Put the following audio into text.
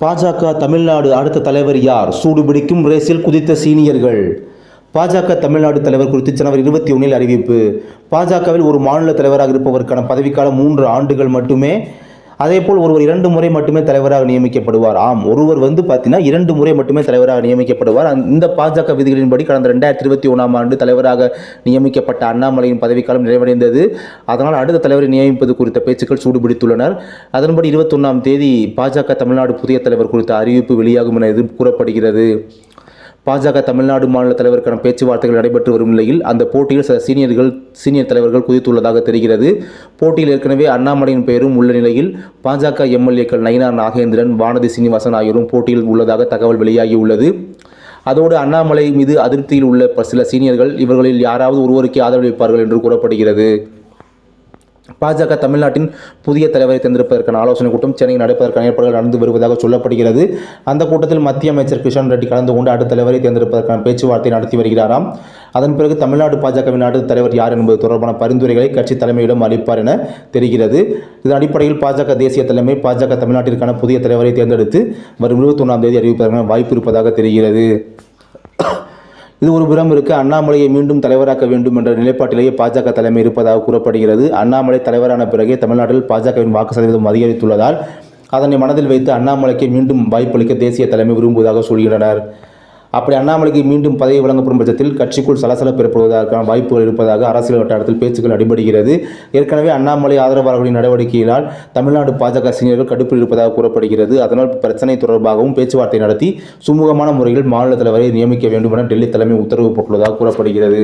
பாஜக தமிழ்நாடு அடுத்த தலைவர் யார்? சூடுபிடிக்கும் ரேஸில் குதித்த சீனியர்கள். பாஜக தமிழ்நாடு தலைவர் குறித்து ஜனவரி 21 அறிவிப்பு. பாஜகவில் ஒரு மாநில தலைவராக இருப்பவருக்கான பதவிக்காலம் 3 ஆண்டுகள் மட்டுமே. அதேபோல் ஒருவர் 2 முறை மட்டுமே தலைவராக நியமிக்கப்படுவார். ஒருவர் பார்த்தீங்கன்னா 2 முறை மட்டுமே தலைவராக நியமிக்கப்படுவார். இந்த பாஜக விதிகளின்படி கடந்த 2021 ஆண்டு தலைவராக நியமிக்கப்பட்ட அண்ணாமலையின் பதவிக்காலம் நிறைவடைந்தது. அதனால் அடுத்த தலைவரை நியமிப்பது குறித்த பேச்சுக்கள் சூடுபிடித்துள்ளனர். அதன்படி 21ஆம் தேதி பாஜக தமிழ்நாடு புதிய தலைவர் குறித்த அறிவிப்பு வெளியாகும் என எதிர்கூறப்படுகிறது. பாஜக தமிழ்நாடு மாநில தலைவருக்கான பேச்சுவார்த்தைகள் நடைபெற்று வரும் நிலையில் அந்த போட்டியில் சில சீனியர் தலைவர்கள் குதித்துள்ளதாக தெரிகிறது. போட்டியில் ஏற்கனவே அண்ணாமலையின் பெயரும் உள்ள நிலையில் பாஜக எம்எல்ஏக்கள் நயினார் நாகேந்திரன், வானதி சீனிவாசன் ஆகியோரும் போட்டியில் உள்ளதாக தகவல் வெளியாகியுள்ளது. அதோடு அண்ணாமலை மீது அதிருப்தியில் உள்ள சில சீனியர்கள் இவர்களில் யாராவது ஒருவருக்கே ஆதரவளிப்பார்கள் என்று கூறப்படுகிறது. பாஜக தமிழ்நாட்டின் புதிய தலைவரை தேர்ந்தெடுப்பதற்கான ஆலோசனை கூட்டம் சென்னையில் நடப்பதற்கான ஏற்பாடுகள் நடந்து வருவதாக சொல்லப்படுகிறது. அந்த கூட்டத்தில் மத்திய அமைச்சர் கிஷன் ரெட்டி கலந்து கொண்டு அடுத்த தலைவரை தேர்ந்தெடுப்பதற்கான பேச்சுவார்த்தை நடத்தி வருகிறாராம். அதன் பிறகு தமிழ்நாடு பாஜகவின் அடுத்த தலைவர் யார் என்பது தொடர்பான பரிந்துரைகளை கட்சி தலைமையிடம் அளிப்பார் என தெரிகிறது. இதன் அடிப்படையில் பாஜக தேசிய தலைமை பாஜக தமிழ்நாட்டிற்கான புதிய தலைவரை தேர்ந்தெடுத்து வரும் 21ஆம் தேதி அறிவிப்பதற்கான வாய்ப்பு இருப்பதாக தெரிகிறது. இது ஒரு புறம் இருக்க, அண்ணாமலையை மீண்டும் தலைவராக்க வேண்டும் என்ற நிலைப்பாட்டிலேயே பாஜக தலைமை இருப்பதாக கூறப்படுகிறது. அண்ணாமலை தலைவரான பிறகே தமிழ்நாட்டில் பாஜகவின் வாக்கு சதவீதம் அதிகரித்துள்ளதால் அதனை மனதில் வைத்து அண்ணாமலைக்கு மீண்டும் வாய்ப்பளிக்க தேசிய தலைமை விரும்புவதாக சொல்கின்றனர். அப்படி அண்ணாமலைக்கு மீண்டும் பதவி வழங்கப்படும் பட்சத்தில் கட்சிக்குள் சலசலப்பு ஏற்படுவதற்கான வாய்ப்புகள் இருப்பதாக அரசியல் வட்டாரத்தில் பேச்சுக்கள் அடிபடுகிறது. ஏற்கனவே அண்ணாமலை ஆதரவாளர்களின் நடவடிக்கையினால் தமிழ்நாடு பாஜக சீனியர்கள் கடுப்பில் இருப்பதாக கூறப்படுகிறது. அதனால் பிரச்சனை தொடர்பாகவும் பேச்சுவார்த்தை நடத்தி சுமூகமான முறையில் மாநில தலைவரை நியமிக்க வேண்டும் என டெல்லி தலைமை உத்தரவு போட்டுள்ளதாக கூறப்படுகிறது.